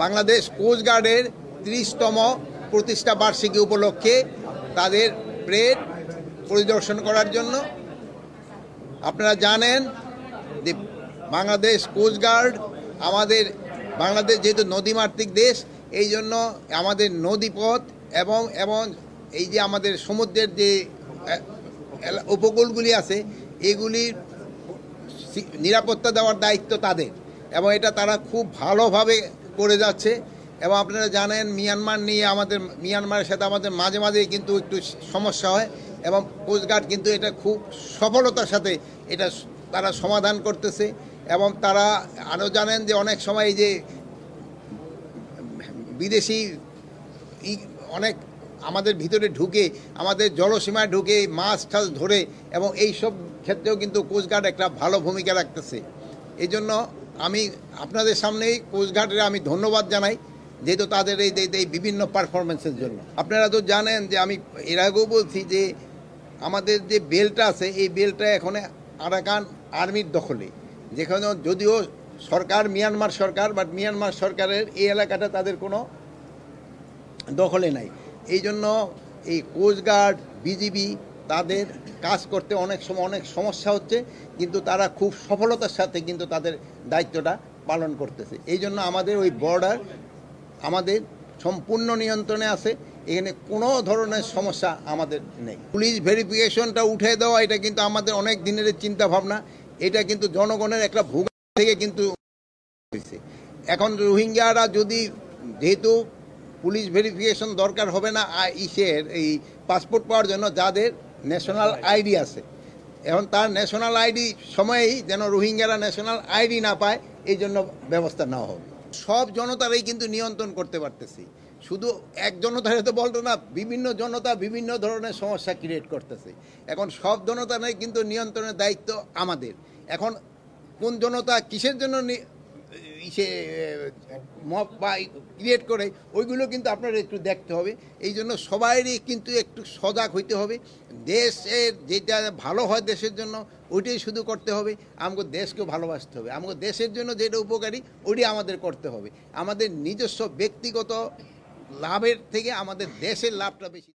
বাংলাদেশ কোস্টগার্ডের 30তম প্রতিষ্ঠা বার্ষিকী উপলক্ষে তাদের প্রেড পরিদর্শন করার জন্য। আপনারা জানেন যে বাংলাদেশ কোস্টগার্ড বাংলাদেশ যেহেতু নদীমাতৃক দেশ, এই জন্য আমাদের নদীপথ এবং এই যে আমাদের সমুদ্রের যে উপকূলগুলি আছে এগুলির নিরাপত্তা দেওয়ার দায়িত্ব তাদের, এবং এটা তারা খুব ভালোভাবে করে যাচ্ছে। এবং আপনারা জানেন মিয়ানমারের সাথে আমাদের মাঝে মাঝে কিন্তু একটু সমস্যা হয়, এবং কোস্টগার্ড কিন্তু এটা খুব সফলতার সাথে এটা তারা সমাধান করতেছে। এবং তারা আরও জানেন যে অনেক সময় এই যে বিদেশি অনেক আমাদের ভিতরে ঢুকে, আমাদের জলসীমায় ঢুকে মাছ টাছ ধরে, এবং এই সব ক্ষেত্রেও কিন্তু কোস্টগার্ড একটা ভালো ভূমিকা রাখতেছে। এই জন্য আমি আপনাদের সামনেই কোস্টগার্ডের আমি ধন্যবাদ জানাই, যেহেতু তাদের এই বিভিন্ন পারফরমেন্সের জন্য। আপনারা তো জানেন যে আমি এর আগেও বলছি যে আমাদের যে বেলটা আছে এই বেলটা এখন আরাকান আর্মির দখলে, যেখানে যদিও সরকার মিয়ানমার সরকারের এই এলাকাটা তাদের কোনো দখলে নাই। এই জন্য এই কোস্টগার্ড বিজিবি তাদের কাজ করতে অনেক সময় অনেক সমস্যা হচ্ছে, কিন্তু তারা খুব সফলতার সাথে কিন্তু তাদের দায়িত্বটা পালন করতেছে। এই জন্য আমাদের ওই বর্ডার আমাদের সম্পূর্ণ নিয়ন্ত্রণে আছে, এখানে কোনো ধরনের সমস্যা আমাদের নেই। পুলিশ ভেরিফিকেশনটা উঠে দেওয়া এটা কিন্তু আমাদের অনেক দিনের চিন্তা ভাবনা, এটা কিন্তু জনগণের একটা ভোগান্তি থেকে কিন্তু হয়েছে। এখন রোহিঙ্গারা যদি, যেহেতু পুলিশ ভেরিফিকেশন দরকার হবে না এই পাসপোর্ট পাওয়ার জন্য যাদের ন্যাশনাল আইডি আছে, এখন তার ন্যাশনাল আইডি সময়েই যেন রোহিঙ্গারা ন্যাশনাল আইডি না পায়, এই জন্য ব্যবস্থা নেওয়া হবে। সব জনতারাই কিন্তু নিয়ন্ত্রণ করতে পারতেছি, শুধু এক জনতারে তো বলতো না, বিভিন্ন জনতা বিভিন্ন ধরনের সমস্যা ক্রিয়েট করতেছে। এখন সব জনতারাই কিন্তু নিয়ন্ত্রণের দায়িত্ব আমাদের। এখন কোন জনতা কিসের জন্য মব বা ক্রিয়েট করে ওইগুলো কিন্তু আপনারা একটু দেখতে হবে। এই জন্য সবাইরই কিন্তু একটু সজাগ হইতে হবে। দেশের যেটা ভালো হয় দেশের জন্য ওইটাই শুধু করতে হবে, আমাকে দেশকেও ভালোবাসতে হবে, আমাকে দেশের জন্য যেটা উপকারী ওইটাই আমাদের করতে হবে। আমাদের নিজস্ব ব্যক্তিগত লাভের থেকে আমাদের দেশের লাভটা বেশি।